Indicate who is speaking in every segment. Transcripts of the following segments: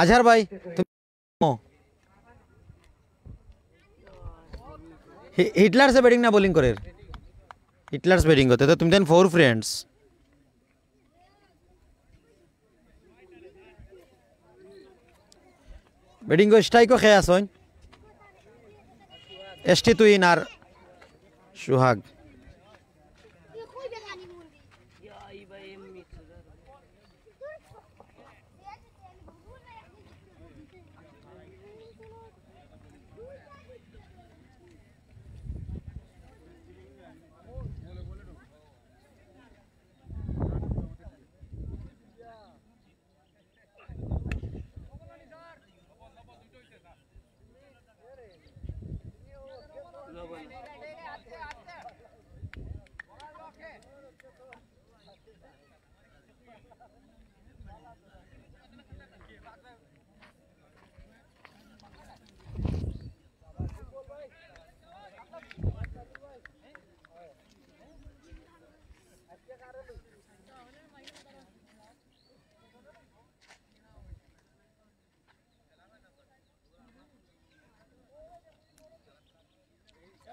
Speaker 1: আজহার ভাই हिटलर से बैटिंग ना बॉलिंग करे हिटलर से बैटिंग होते तो तुम देन 4 फ्रेंड्स बैटिंग को स्ट्राइक को खेया सोन एसटी तु इनार सुहाग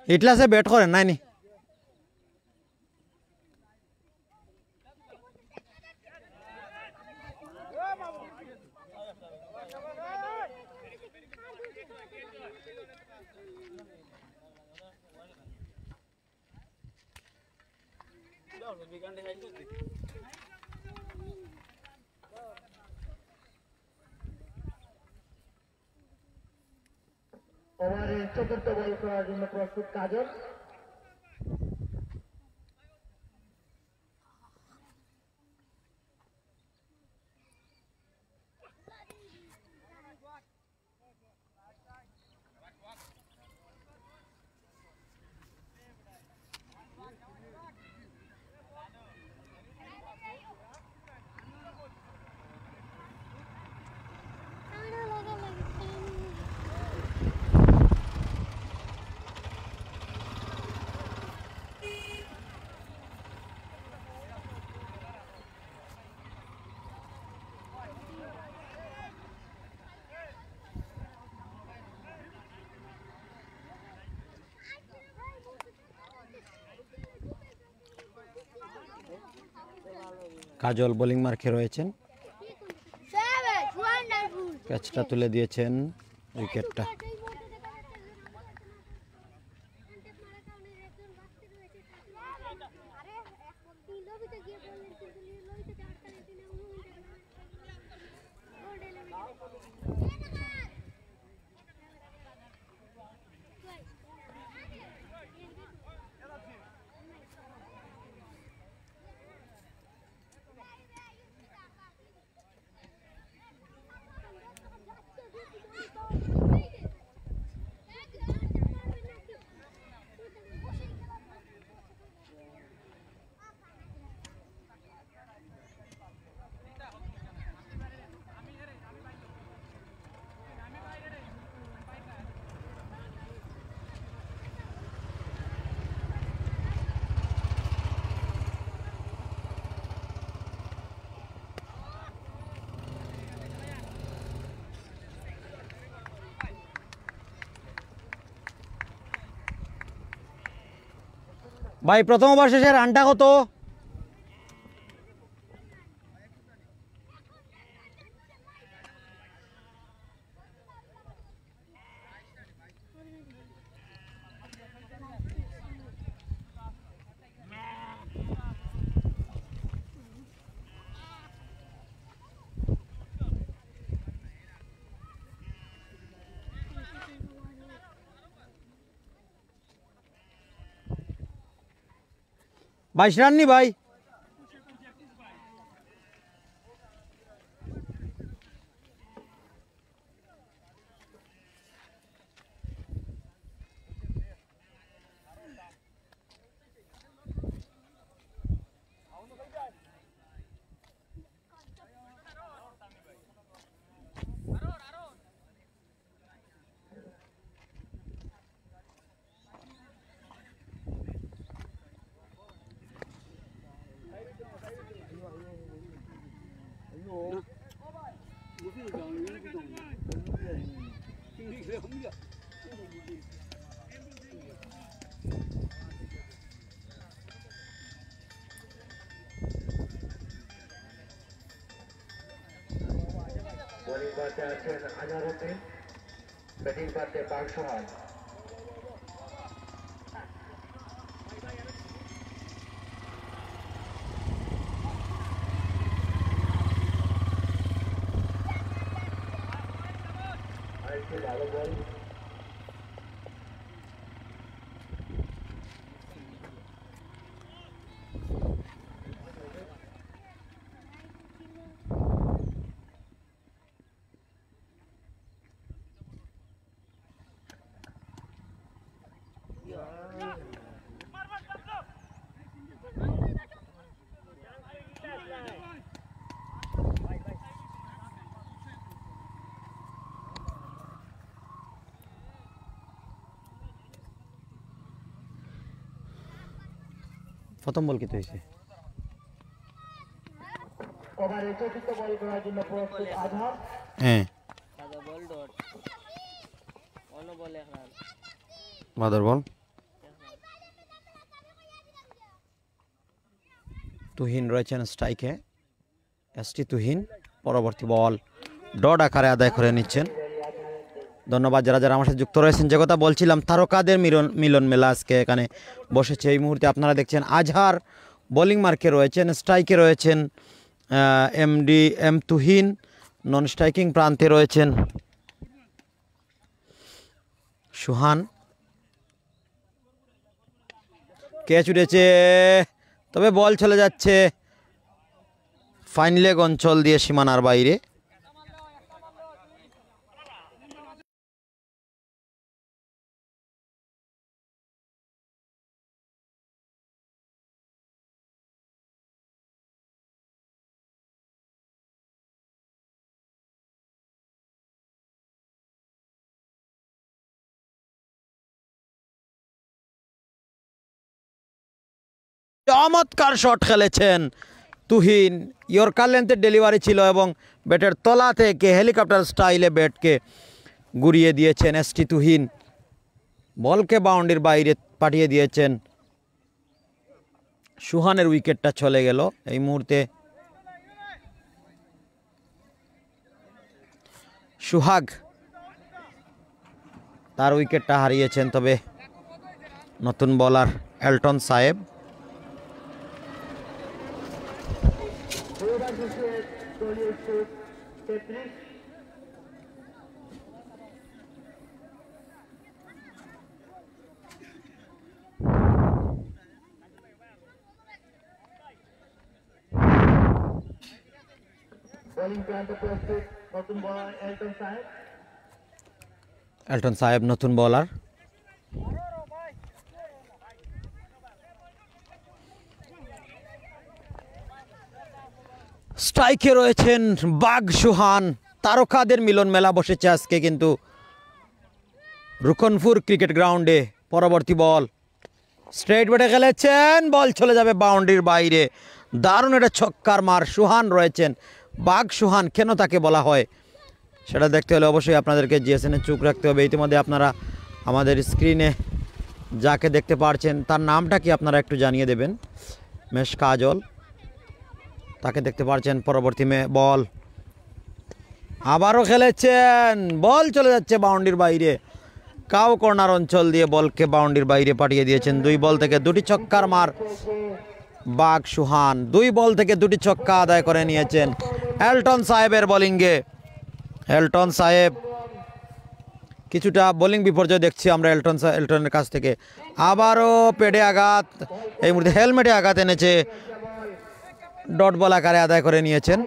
Speaker 1: हिटलर से बैट करें नहीं
Speaker 2: ওভারের চতুর্থ বল করার জন্য প্রস্তুত কাজল
Speaker 1: কাজল বোলিং মার্কে রয়েছেন ক্যাচটা তুলে দিয়েছেন উইকেটটা ভাই প্রথম ওভার শেষে রানটা কত বাইশ রান নি ভাই
Speaker 2: বোলিং করতে আছেন আজহারউদ্দিন, ব্যাটিং করতে বাঘ সুহান। আরেকটি ভালো বল।
Speaker 1: প্রথম বল কিতে হয়েছে?
Speaker 2: ওভারে চতুর্থ বল করার জন্য প্রস্তুত আজহার।
Speaker 1: হ্যাঁ,
Speaker 3: বল ডট অন্য বলে এখন
Speaker 1: মাদার বল। তুহিন রয়েছেন স্ট্রাইকে, এসটি তুহিন। পরবর্তী বল ডট আকারে আদায় করে নিচ্ছেন। ধন্যবাদ যারা যারা আমার সাথে যুক্ত রয়েছেন। যে কথা বলছিলাম, তারকাদের মিলন মেলা আজকে এখানে বসেছে। এই মুহূর্তে আপনারা দেখছেন আজহার বোলিং মার্কে রয়েছেন, স্ট্রাইকে রয়েছেন এম তুহিন, নন স্ট্রাইকিং প্রান্তে রয়েছেন সুহান। ক্যাচ উঠেছে, তবে বল চলে যাচ্ছে ফাইন লেগ অঞ্চল দিয়ে সীমানার বাইরে। চমৎকার শট খেলেছেন তুহিন। ইয়র্কার লেন্থের ডেলিভারি ছিল এবং ব্যাটের তলা থেকে হেলিকপ্টার স্টাইলে ব্যাটকে ঘুরিয়ে দিয়েছেন এসটি তুহিন। বলকে বাউন্ডারির বাইরে পাঠিয়ে দিয়েছেন। সুহানের উইকেটটা চলে গেল এই মুহূর্তে। সুহাগ তার উইকেটটা হারিয়েছেন, তবে নতুন বোলার এলটন সাহেব।
Speaker 2: দলীয় স্কোর 33। বোলিং প্রান্তে প্রস্তুত নতুন বোলার এলটন সাহেব।
Speaker 1: এলটন সাহেব নতুন বোলার। স্ট্রাইকে রয়েছেন বাঘ সুহান। তারকাদের মিলন মেলা বসেছে আজকে কিন্তু রুকনপুর ক্রিকেট গ্রাউন্ডে। পরবর্তী বল স্ট্রেট ব্যাটে খেলেছেন, বল চলে যাবে বাউন্ডারির বাইরে। দারুণ একটা ছক্কার মার। সুহান রয়েছেন, বাঘ সুহান কেন তাকে বলা হয় সেটা দেখতে হলে অবশ্যই আপনাদেরকে জিএসএনে চোখ রাখতে হবে। ইতিমধ্যে আপনারা আমাদের স্ক্রিনে যাকে দেখতে পারছেন তার নামটা কি আপনারা একটু জানিয়ে দেবেন। মেশ কাজল, তাকে দেখতে পাচ্ছেন। পরবর্তী বল আবারও খেলেছেন, বল চলে যাচ্ছে বাউন্ডারির বাইরে। কাউ কর্নার অঞ্চল দিয়ে বলকে বাউন্ডারির বাইরে পাঠিয়ে দিয়েছেন। 2 বল থেকে 2টি ছক্কার মার বাঘ সুহান। 2 বল থেকে 2টি ছক্কা আদায় করে নিয়েছেন এলটন সাহেবের বোলিংয়ে। এলটন সাহেব কিছুটা বোলিং বিপর্যয় দেখছি আমরা এলটনের কাছ থেকে। আবারও পেডে আঘাত, এই মুহূর্তে হেলমেটে আঘাত এনেছে। ডট বল আকারে আদায় করে নিয়েছেন।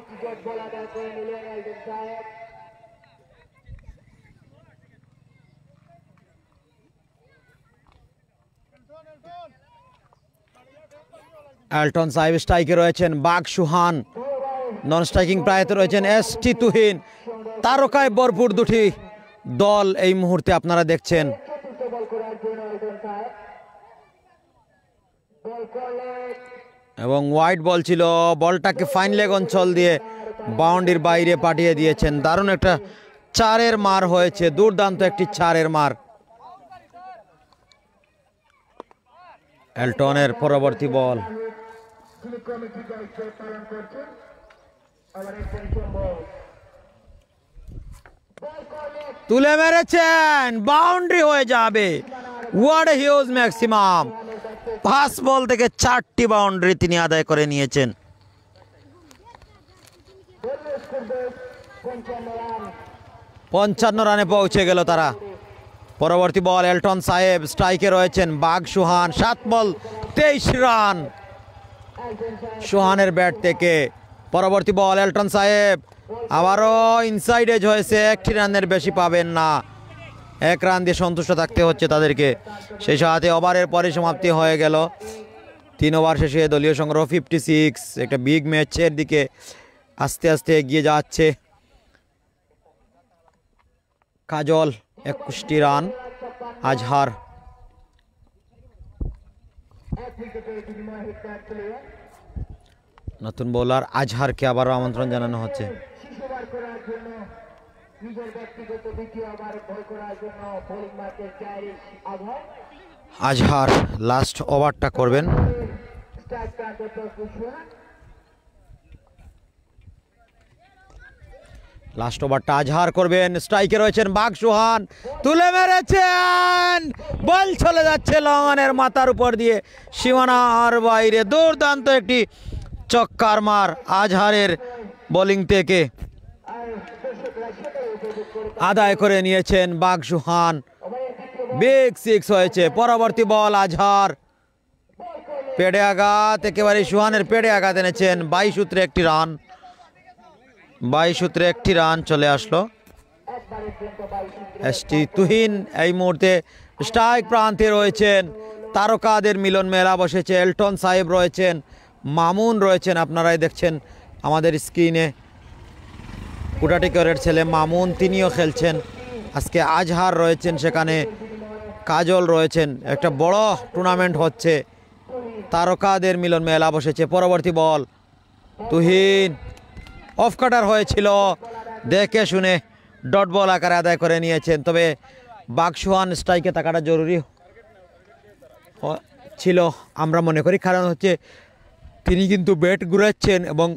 Speaker 1: এলটন সাহেব স্ট্রাইকে রয়েছেন বাঘ সুহান, নন স্ট্রাইকিং প্রায়তে রয়েছেন এসটি তুহিন। তারকায় ভরপুর 2টি দল এই মুহূর্তে আপনারা দেখছেন। এবং ওয়াইড বল ছিল, বলটাকে ফাইন লেগ অঞ্চল দিয়ে বাউন্ডারির বাইরে পাঠিয়ে দিয়েছেন। দারুণ একটা চারের মার হয়েছে, দুর্দান্ত একটি চারের মার। এলটনের পরবর্তী বল,
Speaker 2: যিনি কমিটির দায়িত্ব পালন করছেন ওভারের পঞ্চম বল। বল করলে
Speaker 1: তুলে মেরেছেন, বাউন্ডারি হয়ে যাবে। What a huge maximum! 5 বল থেকে 4টি বাউন্ডারি তিনি আদায় করে নিয়েছেন।
Speaker 2: বললেস করবে 55 রান।
Speaker 1: 55 রানে পৌঁছে গেল তারা। পরবর্তী বল, এলটন সাহেব স্ট্রাইকে রয়েছেন। বাঘ সুহান 7 বল 23 রান সুহানের ব্যাট থেকে। পরবর্তী বল, এলটন সাহেব আবারও ইনসাইড এজ হয়েছে, 1টি রানের বেশি পাবেন না, 1 রান দিয়ে সন্তুষ্ট থাকতে হচ্ছে তাদেরকে। সেই সাথে ওভারের পরিসমাপ্তি হয়ে গেল। 3 ওভার শেষে দলীয় সংগ্রহ 56। একটা বিগ ম্যাচের দিকে আস্তে আস্তে এগিয়ে যাচ্ছে। কাজল 21টি রান, আজহার।
Speaker 2: এক উইকেটে বিনিময় হিট প্লেয়ার
Speaker 1: নতুন বোলার আজহারকে আবারও আমন্ত্রণ জানানো হচ্ছে।
Speaker 2: শিশুবার করার জন্য নিজের ব্যক্তিগত দ্বিতীয় ওভার বল করার জন্য বোলিং মার্কের চাইরিশ আঘাত
Speaker 1: আজহার লাস্ট ওভারটা করবেন।
Speaker 2: স্ট্রাইক প্রান্তে প্রস্তুত সুহান।
Speaker 1: লাস্ট ওভারটা আজহার করবেন। স্ট্রাইকে রয়েছেন বাঘ সুহান, তুলে মেরেছেন, বল চলে যাচ্ছে লঙ্গনের মাথার উপর দিয়ে সীমানার বাইরে। দুর্দান্ত একটি চক্কার মার আজহারের বোলিং থেকে আদায় করে নিয়েছেন বাঘ সুহান। বিগ 6 হয়েছে। পরবর্তী বল, আজহার পেডে আঘাত, একেবারে সুহানের পেডে আঘাত এনেছেন। 22 সূত্রে 1টি রান, 22 সূত্রে 1টি রান চলে আসলো। এসটি তুহিন এই মুহূর্তে স্ট্রাইক প্রান্তে রয়েছেন। তারকাদের মিলন মেলা বসেছে। এলটন সাহেব রয়েছেন, মামুন রয়েছেন, আপনারাই দেখছেন আমাদের স্ক্রিনে। কুটাটিকরের ছেলে মামুন, তিনিও খেলছেন আজকে। আজহার রয়েছেন সেখানে, কাজল রয়েছেন। একটা বড় টুর্নামেন্ট হচ্ছে, তারকাদের মিলন মেলা বসেছে। পরবর্তী বল, তুহিন অফ কাটার হয়েছিল, দেখে শুনে ডট বল আকারে আদায় করে নিয়েছেন। তবে বাঘ সুহান স্ট্রাইকে থাকাটা জরুরি ছিল আমরা মনে করি, কারণ হচ্ছে তিনি কিন্তু ব্যাট ঘুরাচ্ছেন এবং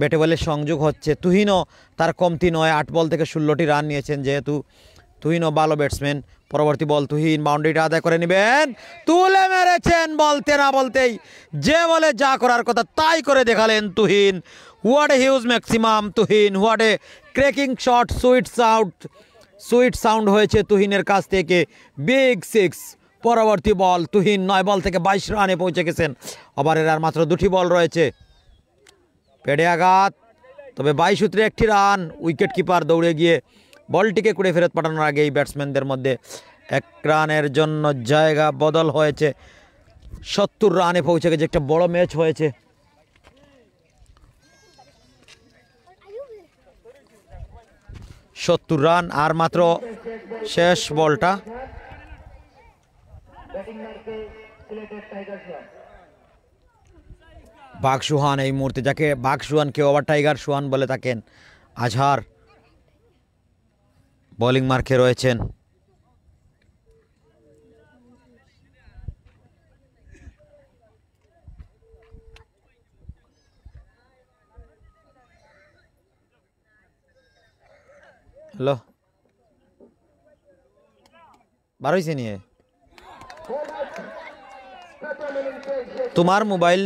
Speaker 1: ব্যাটে বলে সংযোগ হচ্ছে। তুহিনও তার কমতি নয়, 8 বল থেকে 16টি রান নিয়েছেন, যেহেতু তুহিনও ভালো ব্যাটসম্যান। পরবর্তী বল, তুহিন বাউন্ডারিটা আদায় করে নেবেন, তুলে মেরেছেন বলতে না বলতেই। যে বলে যা করার কথা তাই করে দেখালেন Tuhin. What a huge maximum Tuhin, what a cracking shot, sweet sound হয়েছে তুহিনের কাছ থেকে। বিগ 6। পরবর্তী বল, তুহিন 9 বল থেকে 22 রানে পৌঁছে গেছেন। ওভারের আর মাত্র 2টি বল রয়েছে। পেডে আঘাত, তবে 22 সূত্রে 1টি রান। উইকেট কিপার দৌড়ে গিয়ে বলটিকে কুড়ে ফেরত পাঠানোর আগে এই ব্যাটসম্যানদের মধ্যে 1 রানের জন্য জায়গা বদল হয়েছে। 70 রানে পৌঁছে গেছে, একটা বড় ম্যাচ হয়েছে। সত্তর রান, আর মাত্র শেষ বলটা।
Speaker 2: ব্যাটিং মার্কে সিলেটেড টাইগার্স।
Speaker 1: বাঘ সুহান এই মুহূর্তে, যাকে বাঘ সুহানকে ওভার টাইগার সুহান বলে থাকেন, আজহার বোলিং মার্কে রয়েছেন। হ্যালো, বার হয়েছে নিয়ে তোমার মোবাইল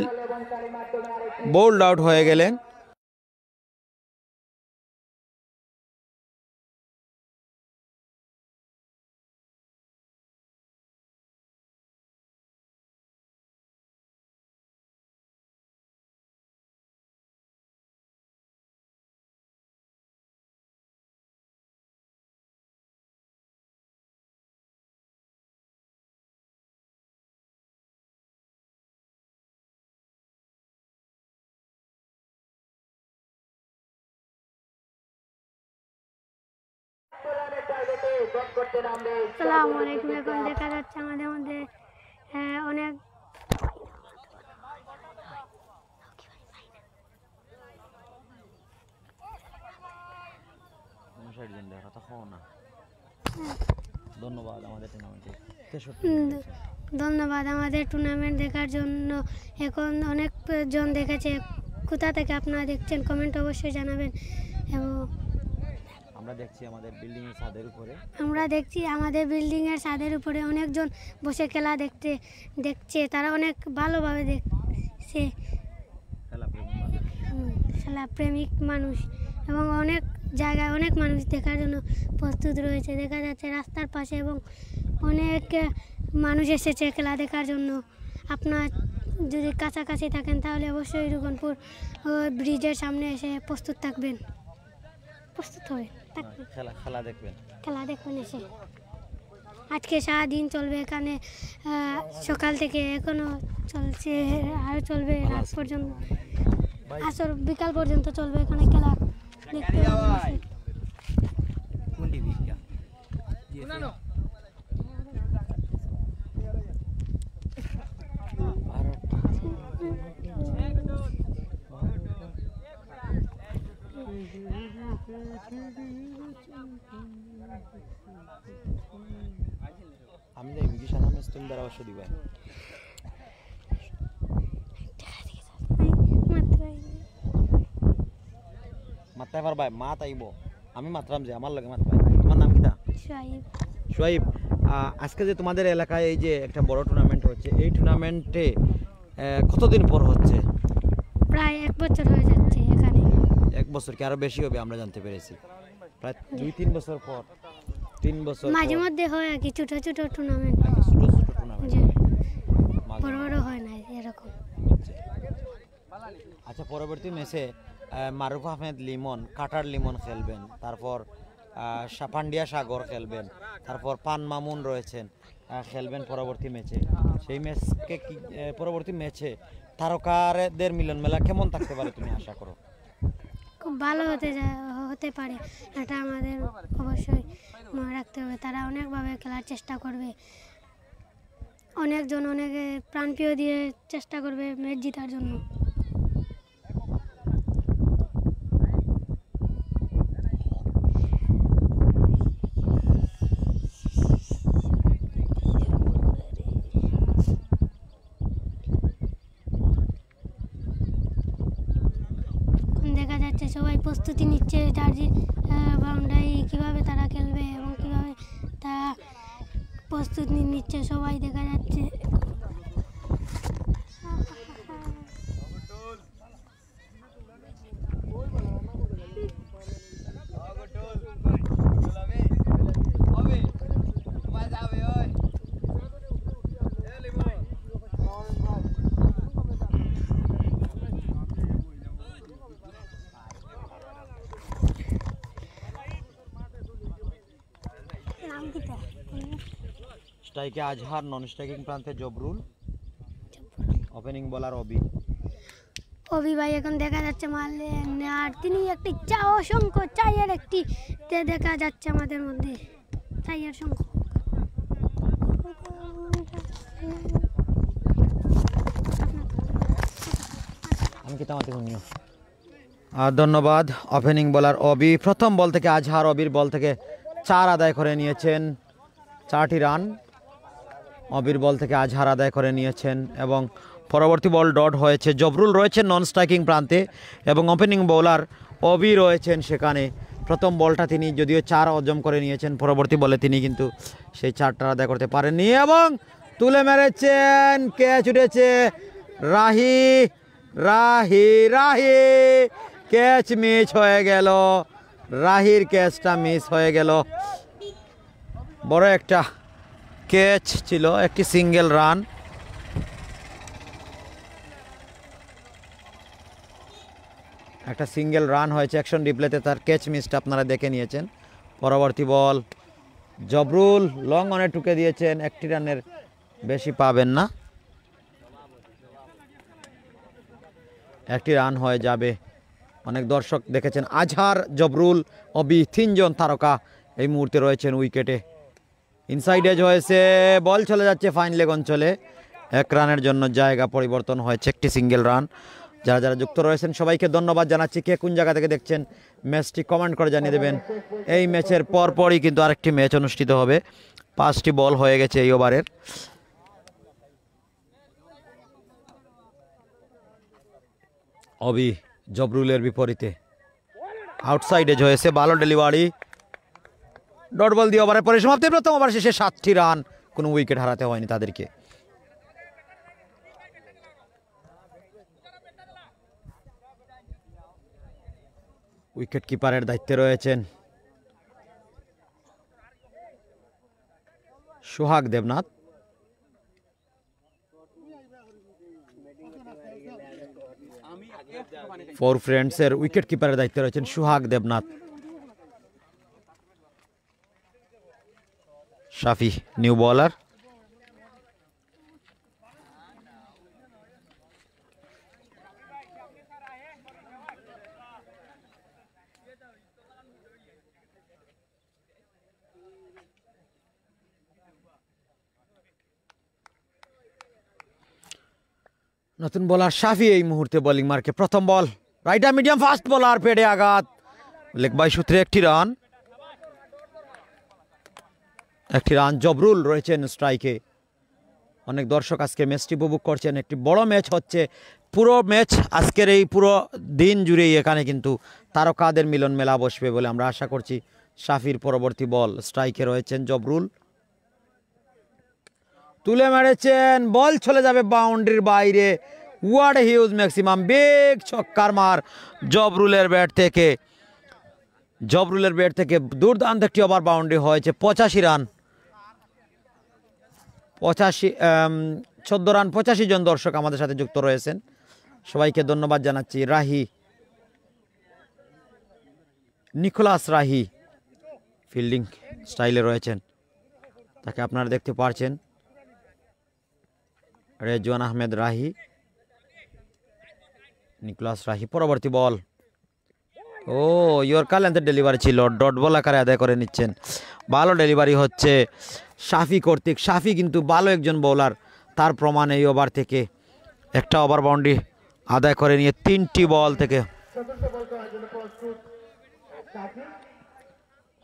Speaker 1: বোল্ড আউট হয়ে গেলেন।
Speaker 4: আসসালামু আলাইকুম। এখন দেখা যাচ্ছে আমাদের মধ্যে অনেক
Speaker 1: ষাট জন দেখা কথা হও না। ধন্যবাদ আমাদের টুর্নামেন্টে
Speaker 4: ধন্যবাদ আমাদের টুর্নামেন্ট দেখার জন্য। এখন অনেক জন দেখেছে, কোথা থেকে আপনারা দেখছেন কমেন্ট অবশ্যই জানাবেন। এবং
Speaker 1: আমরা দেখছি আমাদের বিল্ডিংয়ের ছাদের উপরে, ছাদের উপরে অনেকজন বসে খেলা দেখছে। তারা অনেক ভালোভাবে দেখছে, খেলা প্রেমিক মানুষ, এবং অনেক জায়গায় অনেক মানুষ দেখার জন্য প্রস্তুত রয়েছে। দেখা যাচ্ছে রাস্তার পাশে এবং অনেক মানুষ এসেছে খেলা দেখার জন্য। আপনার যদি কাছাকাছি থাকেন তাহলে অবশ্যই রুগনপুর ব্রিজের সামনে এসে প্রস্তুত থাকবেন, খেলা দেখবেন এসে। আজকে সারাদিন চলবে এখানে, সকাল থেকে এখনো চলছে, আর চলবে রাত পর্যন্ত, আসর বিকাল পর্যন্ত চলবে এখানে খেলা দেখতে। আমি যাই বিকিশা নামে তুমি দ্বারা অবশ্য দিবা মাত্রায় পারবাই, মা তাইব আমি মাত্রাম যে আমার লাগে মাত্রায়। তোমার নাম কিটা? সোয়াইব। আজকে যে তোমাদের এলাকায় এই যে একটা বড় টুর্নামেন্ট হচ্ছে, এই টুর্নামেন্টে কতদিন পর হচ্ছে?
Speaker 4: প্রায় 1 বছর হয়ে যাচ্ছে এখানে।
Speaker 1: 1 বছর কি আরো বেশি হবে আমরা জানতে পেরেছি, প্রায় 2-3 বছর পর, 3 বছর
Speaker 4: মাঝে মধ্যে হয় আর কি, ছোট ছোট টুর্নামেন্ট, বড় বড় হয় না এরকম।
Speaker 1: আচ্ছা, পরবর্তী ম্যাচে মারুফ আহমেদ লিমন, কাটার লিমন খেলবেন, তারপর পান্ডিয়া সাগর খেলবেন, তারপর পান মামুন রয়েছেন খেলবেন পরবর্তী ম্যাচে। সেই ম্যাচকে পরবর্তী ম্যাচে তারকাদের মিলন মেলা কেমন থাকতে পারে তুমি আশা করো?
Speaker 4: খুব ভালো হতে পারে, এটা আমাদের অবশ্যই মনে রাখতে হবে। তারা অনেকভাবে খেলার চেষ্টা করবে, অনেকজন অনেক প্রাণপ্রিয় দিয়ে চেষ্টা করবে ম্যাচ জেতার জন্য। দেখা যাচ্ছে সবাই প্রস্তুতি নিচ্ছে, জার্সি বাউন্ডারি কীভাবে তারা খেলবে এবং কীভাবে তারা প্রস্তুতি নিচ্ছে সবাই দেখা যাচ্ছে।
Speaker 1: স্ট্রাইকে আজহার, নন স্ট্রাইকিং প্রান্তে জবরুল, ওপেনিং বোলার অবি
Speaker 4: ভাই এখন দেখা যাচ্ছে মারলেন, আর তিনি একটি অসংখ্য চাইয়ের একটি দেখা যাচ্ছে আমাদের মধ্যে, চাইয়ের সংখ্যা।
Speaker 1: ধন্যবাদ। ওপেনিং বোলার অবি, প্রথম বল থেকে আজহার অবির বল থেকে 4 আদায় করে নিয়েছেন, 4টি রান অবির বল থেকে আজহার আদায় করে নিয়েছেন। এবং পরবর্তী বল ডট হয়েছে, জবরুল রয়েছেন নন স্ট্রাইকিং প্রান্তে এবং ওপেনিং বোলার অবি রয়েছেন সেখানে। প্রথম বলটা তিনি যদিও 4 অর্জন করে নিয়েছেন, পরবর্তী বলে তিনি কিন্তু সেই 4টা আদায় করতে পারেননি এবং তুলে মেরেছেন, ক্যাচ উঠেছে, রাহি রাহি রাহি, ক্যাচ মিস হয়ে গেল, রাহির ক্যাচটা মিস হয়ে গেল। বড় একটা ক্যাচ ছিল, একটি সিঙ্গেল রান। একটা সিঙ্গেল রান হয়েছে অ্যাকশন রিপ্লেতে, তার ক্যাচ মিসটা আপনারা দেখে নিয়েছেন। পরবর্তী বল জবরুল লং অনে টুকে দিয়েছেন, 1টি রানের বেশি পাবেন না, 1টি রান হয়ে যাবে। অনেক দর্শক দেখেছেন আজহার, জবরুল, অবি 3 জন তারকা এই মুহূর্তে রয়েছেন উইকেটে। ইনসাইড এজ হয়েছে, বল চলে যাচ্ছে ফাইন লেগ অঞ্চলে, 1 রানের জন্য জায়গা পরিবর্তন হয়েছে, একটি সিঙ্গেল রান। যারা যারা যুক্ত রয়েছেন সবাইকে ধন্যবাদ জানাচ্ছি। কে কোন জায়গা থেকে দেখছেন ম্যাচটি কমেন্ট করে জানিয়ে দেবেন। এই ম্যাচের পরপরই কিন্তু আরেকটি ম্যাচ অনুষ্ঠিত হবে। 5টি বল হয়ে গেছে এই ওভারের। অবি জবরুলের বিপরীতে আউটসাইডে হয়েছে, ভালো ডেলিভারি, ডট বল দিয়ে ওভারের পরিসমাপ্তি। প্রথম ওভার শেষে 7টি রান, কোনো উইকেট হারাতে হয়নি তাদেরকে। উইকেট কিপারের দায়িত্বে রয়েছেন সোহাগ দেবনাথ। ফর ফ্রেন্ডসের উইকেট কিপারের দায়িত্বে রয়েছেন সোহাগ দেবনাথ। শাফি নিউ বলার। নতুন বোলার শাফি এই মুহূর্তে বোলিং মার্কে। প্রথম বল রাইটার মিডিয়াম ফাস্ট বোলার, পেডে আঘাত, লেগ বাই সূত্রে একটি রান। জবরুল রয়েছেন স্ট্রাইকে। অনেক দর্শক আজকে ম্যাচটি উপভোগ করছেন। একটি বড় ম্যাচ হচ্ছে। পুরো ম্যাচ আজকের এই পুরো দিন জুড়েই এখানে কিন্তু তারকাদের মিলন মেলা বসবে বলে আমরা আশা করছি। শাফির পরবর্তী বল, স্ট্রাইকে রয়েছেন জবরুল, তুলে মেরেছেন, বল চলে যাবে বাউন্ডারির বাইরে। ওয়াট হিউজ ম্যাক্সিমাম, বেগ ছক্কার মার জবরুলের ব্যাট থেকে। দুর্দান্ত একটি ওভার বাউন্ডারি হয়েছে। 85 রান, 14 রান, 85 জন দর্শক আমাদের সাথে যুক্ত রয়েছেন। সবাইকে ধন্যবাদ জানাচ্ছি। রাহি, নিকোলাস রাহি ফিল্ডিং স্টাইলে রয়েছেন, তাকে আপনারা দেখতে পাচ্ছেন। রেজওয়ান আহমেদ রাহি, নিকোলাস রাহি। পরবর্তী বল, ও ইয়র্কার লেন্থের ডেলিভারি ছিল, ডট বল আকারে আদায় করে নিচ্ছেন। ভালো ডেলিভারি হচ্ছে শাফি কর্তৃক। শাফি কিন্তু ভালো একজন বোলার, তার প্রমাণ এই ওভার থেকে একটা ওভার বাউন্ডারি আদায় করে নিয়ে 3টি বল থেকে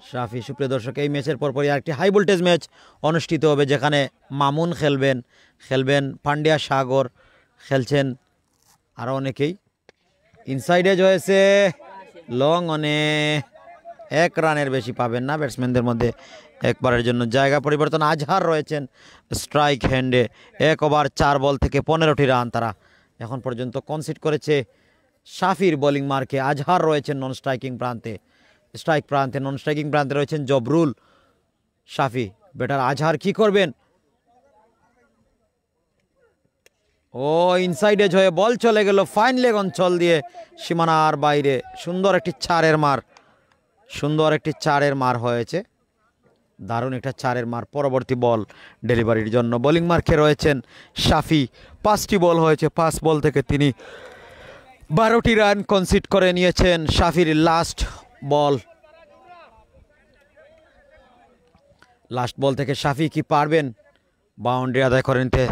Speaker 1: শাফি। সুপ্রিয় দর্শক, এই ম্যাচের পরপরই আরেকটি হাই ভোল্টেজ ম্যাচ অনুষ্ঠিত হবে, যেখানে মামুন খেলবেন পান্ডিয়া সাগর খেলছেন, আরও অনেকেই। ইনসাইডে হয়েছে লং, 1 রানের বেশি পাবেন না ব্যাটসম্যানদের মধ্যে। একবারের জন্য জায়গা পরিবর্তন। আজহার রয়েছেন স্ট্রাইক হ্যান্ডে। 1 ওভার 4 বল থেকে 15টি রান তারা এখন পর্যন্ত কনসিড করেছে। শাফির বোলিং মার্কে আজহার রয়েছেন নন স্ট্রাইকিং প্রান্তে। নন স্ট্রাইকিং প্রান্তে রয়েছেন জবরুল। শাফি ব্যাটার আজহার কি করবেন? ও ইনসাইডে হয়ে বল চলে গেল ফাইন লেগ অঞ্চল দিয়ে সীমানার বাইরে। সুন্দর একটি চারের মার হয়েছে, দারুণ একটা চারের মার। পরবর্তী বল ডেলিভারির জন্য বোলিং মার্কে রয়েছেন শাফি। 5টি বল হয়েছে, 5 বল থেকে তিনি 12টি রান কনসিড করে নিয়েছেন। শাফির লাস্ট বল থেকে শাফি কি পারবেন বাউন্ডারি আদায় করে নিতে?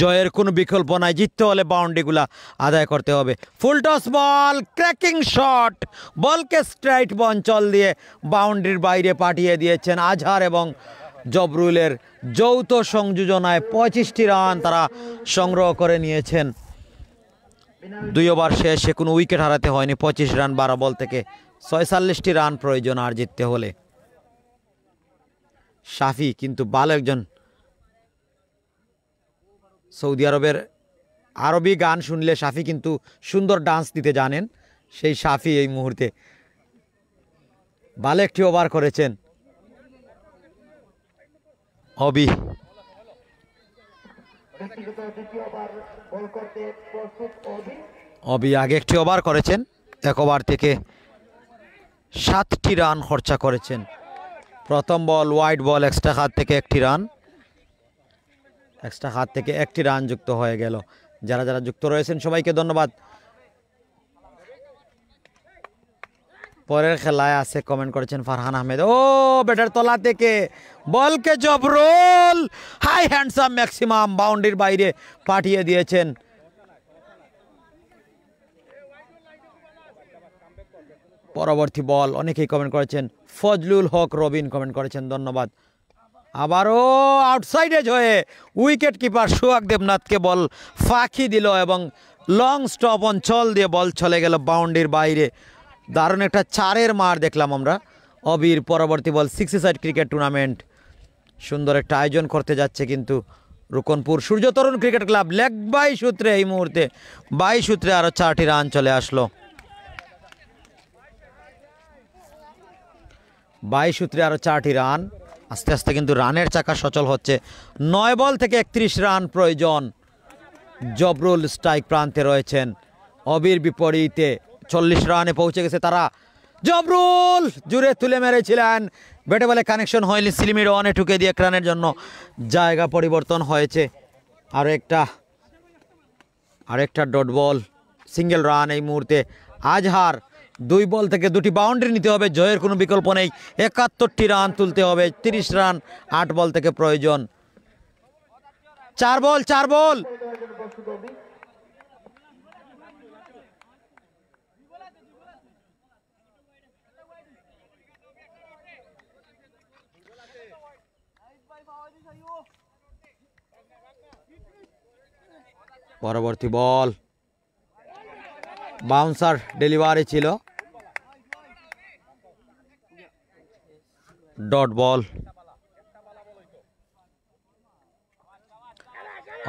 Speaker 1: জয়ের কোনো বিকল্প নাই, জিততে হলে বাউন্ডারিগুলা আদায় করতে হবে। ফুল টস বল, ক্র্যাকিং শট, বলকে স্ট্রাইট অঞ্চল দিয়ে বাউন্ডারির বাইরে পাঠিয়ে দিয়েছেন। আজহার এবং জবরুলের যৌথ সংযোজনায় 25টি রান তারা সংগ্রহ করে নিয়েছেন। 2 ওভার শেষে কোনো উইকেট হারাতে হয়নি। 25 রান 12 বল থেকে 46টি রান প্রয়োজন আর জিততে হলে। শাফি কিন্তু ভালো একজন, সৌদি আরবের আরবি গান শুনলে শাফি কিন্তু সুন্দর ডান্স দিতে জানেন। সেই শাফি এই মুহূর্তে ভালো একটি ওভার করেছেন। অবি আগে একটি ওভার করেছেন। 1 ওভার থেকে 7টি রান খরচা করেছেন। প্রথম বল ওয়াইড বল, এক্সট্রা হাত থেকে 1টি রান যুক্ত হয়ে গেল। যারা যারা যুক্ত রয়েছেন সবাইকে ধন্যবাদ। পরের খেলায় আছে কমেন্ট করেছেন ফারহান আহমেদ। ও ব্যাটার তলা থেকে বলকে জবরুল হাই হ্যান্ডসাম ম্যাক্সিমাম বাউন্ডারির বাইরে পাঠিয়ে দিয়েছেন। পরবর্তী বল, অনেকেই কমেন্ট করেছেন। ফজলুল হক রবিন কমেন্ট করেছেন, ধন্যবাদ। আবারও আউটসাইডে হয়ে উইকেট কিপার সুহাগ দেবনাথকে বল ফাঁকি দিল এবং লং স্টপ অঞ্চল দিয়ে বল চলে গেল বাউন্ডারির বাইরে। দারুণ একটা 4-এর মার দেখলাম আমরা। অবির পরবর্তী বল, 6-সাইড ক্রিকেট টুর্নামেন্ট সুন্দর একটা আয়োজন করতে যাচ্ছে কিন্তু রুকনপুর সূর্য তরুণ ক্রিকেট ক্লাব। লেগ বাই সূত্রে এই মুহূর্তে 22 সূত্রে আরও 4টি রান চলে আসলো। 22 সূত্রে আরও 4টি রান। আস্তে আস্তে কিন্তু রানের চাকা সচল হচ্ছে। 9 বল থেকে 31 রান প্রয়োজন। জবরুল স্ট্রাইক প্রান্তে রয়েছেন। অবির বিপরীতে 40 রানে পৌঁছে গেছে তারা। জবরুল জুড়ে তুলে মেরেছিলেন, ব্যাটে বলে কানেকশন হয়নি। সিলিমির ওয়ানে ঠুকে দিয়ে 1 রানের জন্য জায়গা পরিবর্তন হয়েছে। আরেকটা ডট বল, সিঙ্গেল রান এই মুহূর্তে। আজহার 2 বল থেকে 2টি বাউন্ডারি নিতে হবে, জয়ের কোনো বিকল্প নেই। 71টি রান তুলতে হবে, 30 রান 8 বল থেকে প্রয়োজন। 4 বল। পরবর্তী বল বাউন্সার ডেলিভারি ছিল, ডট বল।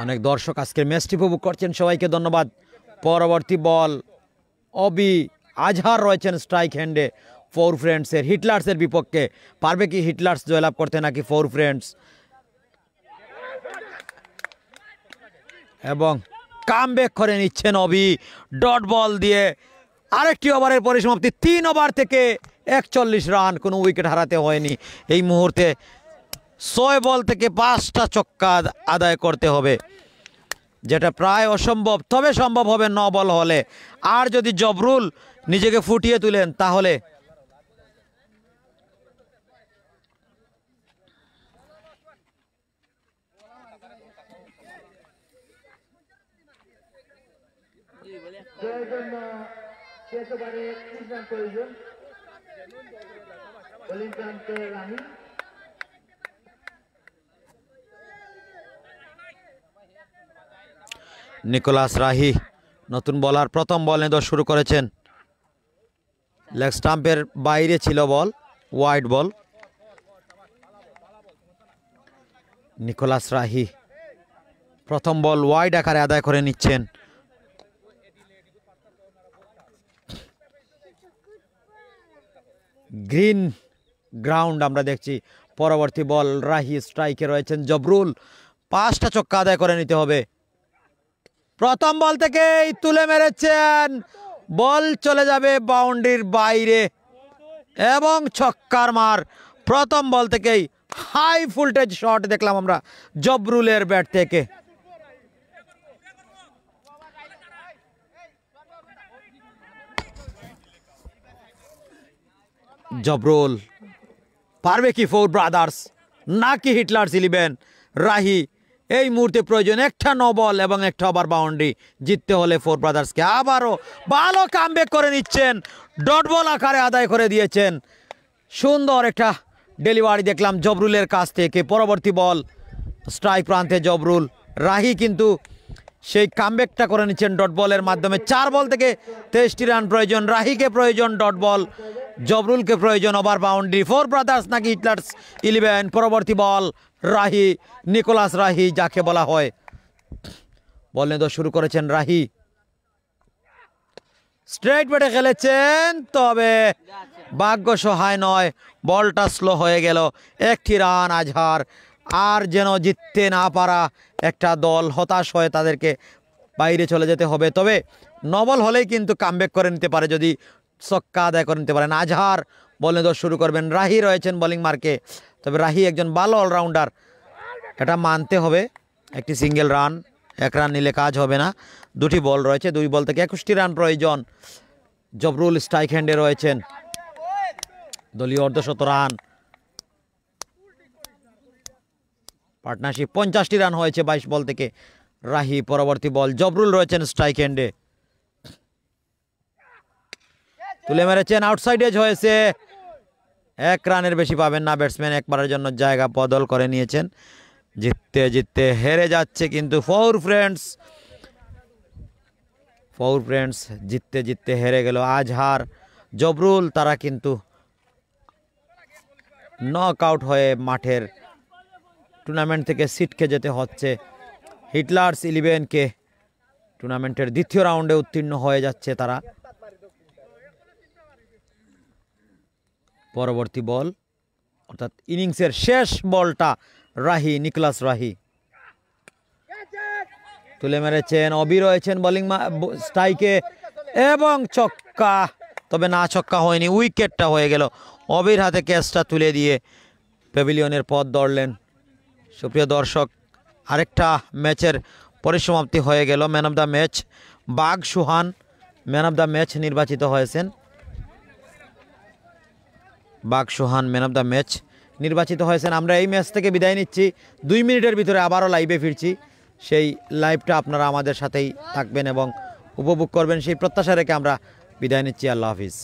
Speaker 1: অনেক দর্শক আজকের ম্যাচটি উপভোগ করছেন, সবাইকে ধন্যবাদ। পরবর্তী বল, অবি আজহার রয়েছেন স্ট্রাইক হ্যান্ডে ফোর ফ্রেন্ডসের হিটলার্সের বিপক্ষে। পারবে কি হিটলার্স জয়লাভ করতে নাকি ফোর ফ্রেন্ডস? এবং কামব্যাক করে নিচ্ছেন অবি ডট বল দিয়ে। আরেকটি ওভারের পরিসমাপ্তি। 3 ওভার থেকে 41 রান, কোনো উইকেট হারাতে হয়নি। এই মুহূর্তে 6 বল থেকে 5টা ছক্কা আদায় করতে হবে, যেটা প্রায় অসম্ভব, তবে সম্ভব হবে 9 বল হলে। আর যদি জবরুল নিজেকে ফুটিয়ে তুলেন তাহলে
Speaker 2: জয়ের জন্য শেষ ওভারে 30 রান প্রয়োজন। বোলিং প্রান্তে রাহি।
Speaker 1: নিকোলাস রাহি নতুন বলার, প্রথম বল নিয়ে শুরু করেছেন। লেগ স্টাম্পের বাইরে ছিল বল, ওয়াইড বল। নিকোলাস রাহি প্রথম বল ওয়াইড আকারে আদায় করে নিচ্ছেন। গ্রিন গ্রাউন্ড আমরা দেখছি। পরবর্তী বল, রাহি স্ট্রাইকে রয়েছেন। জবরুল 5টা ছক্কা আদায় করে নিতে হবে। প্রথম বল থেকেই তুলে মেরেছেন, বল চলে যাবে বাউন্ডারির বাইরে এবং ছক্কার মার। প্রথম বল থেকেই হাই ফুলটেজ শট দেখলাম আমরা জবরুলের ব্যাট থেকে। জবরুল পারবে কি ফোর ব্রাদার্স নাকি হিটলার্স 11? রাহি এই মুহূর্তে প্রয়োজন একটা 9 বল এবং একটা ওভার বাউন্ডারি জিততে হলে ফোর ব্রাদার্সকে। আবারও ভালো কামব্যাক করে নিচ্ছেন, ডট বল আকারে আদায় করে দিয়েছেন। সুন্দর একটা ডেলিভারি দেখলাম জবরুলের কাছ থেকে। পরবর্তী বল, স্ট্রাইক প্রান্তে জবরুল। রাহি কিন্তু সেই কামব্যাকটা করে নিচ্ছেন ডট বলের মাধ্যমে। 4 বল থেকে 23টি রান প্রয়োজন। রাহিকে প্রয়োজন ডট বল, জবরুলকে প্রয়োজন ওভার বাউন্ডারি। ফোর ব্রাদার্স নাকি হিটলার্স 11? পরবর্তী বল, রাহি, নিকোলাস রাহি যাকে বলা হয়। বল নিয়ে শুরু করেছেন রাহি। স্ট্রেট ব্যাটে খেলেছেন, তবে ভাগ্য সহায় নয়, বলটা স্লো হয়ে গেল। 1টি রান আজহার। আর যেন জিততে না পারা একটা দল, হতাশ হয়ে তাদেরকে বাইরে চলে যেতে হবে। তবে 9 বল হলেই কিন্তু কামব্যাক করে নিতে পারে যদি ছক্কা আদায় করে নিতে পারেন। আজহার বল নিয়ে শুরু করবেন। রাহি রয়েছেন বোলিং মার্কে, তবে রাহি একজন ভালো অলরাউন্ডার, এটা মানতে হবে। একটি সিঙ্গেল রান, 1 রান নিলে কাজ হবে না। 2টি বল রয়েছে, 2 বল থেকে 21টি রান প্রয়োজন। জবরুল স্ট্রাইক হ্যান্ডে রয়েছেন। দলীয় অর্ধশত রান, পার্টনারশিপ 50টি রান হয়েছে 22 বল থেকে। রাহি পরবর্তী বল, জবরুল রয়েছেন স্ট্রাইক হ্যান্ডে। তুলে মেরেছেন, আউটসাইড এজ হয়েছে। 1 রানের বেশি পাবেন না ব্যাটসম্যান, একবারের জন্য জায়গা বদল করে নিয়েছেন। জিততে জিততে হেরে যাচ্ছে কিন্তু ফৌর ফ্রেন্ডস জিততে জিততে হেরে গেল। আজহার, জবরুল তারা কিন্তু নক আউট হয়ে মাঠের টুর্নামেন্ট থেকে ছিটকে যেতে হচ্ছে। হিটলার্স 11কে টুর্নামেন্টের দ্বিতীয় রাউন্ডে উত্তীর্ণ হয়ে যাচ্ছে তারা। পরবর্তী বল অর্থাৎ ইনিংসের শেষ বলটা নিকলাস রাহি তুলে মেরেছেন। অবি রয়েছেন বোলিং স্ট্রাইকে এবং ছক্কা, তবে না ছক্কা হয়নি, উইকেটটা হয়ে গেল। অবির হাতে ক্যাচটা তুলে দিয়ে প্যাভিলিয়নের পথ ধরলেন। সুপ্রিয় দর্শক, আরেকটা ম্যাচের পরিসমাপ্তি হয়ে গেল। ম্যান অফ দ্য ম্যাচ বাঘ সুহান ম্যান অফ দ্য ম্যাচ নির্বাচিত হয়েছেন। বাঘ সুহান ম্যান অফ দ্য ম্যাচ নির্বাচিত হয়েছেন। আমরা এই ম্যাচ থেকে বিদায় নিচ্ছি। 2 মিনিটের ভিতরে আবারও লাইভে ফিরছি। সেই লাইভটা আপনারা আমাদের সাথেই থাকবেন এবং উপভোগ করবেন, সেই প্রত্যাশা রেখে আমরা বিদায় নিচ্ছি। আল্লাহ হাফিজ।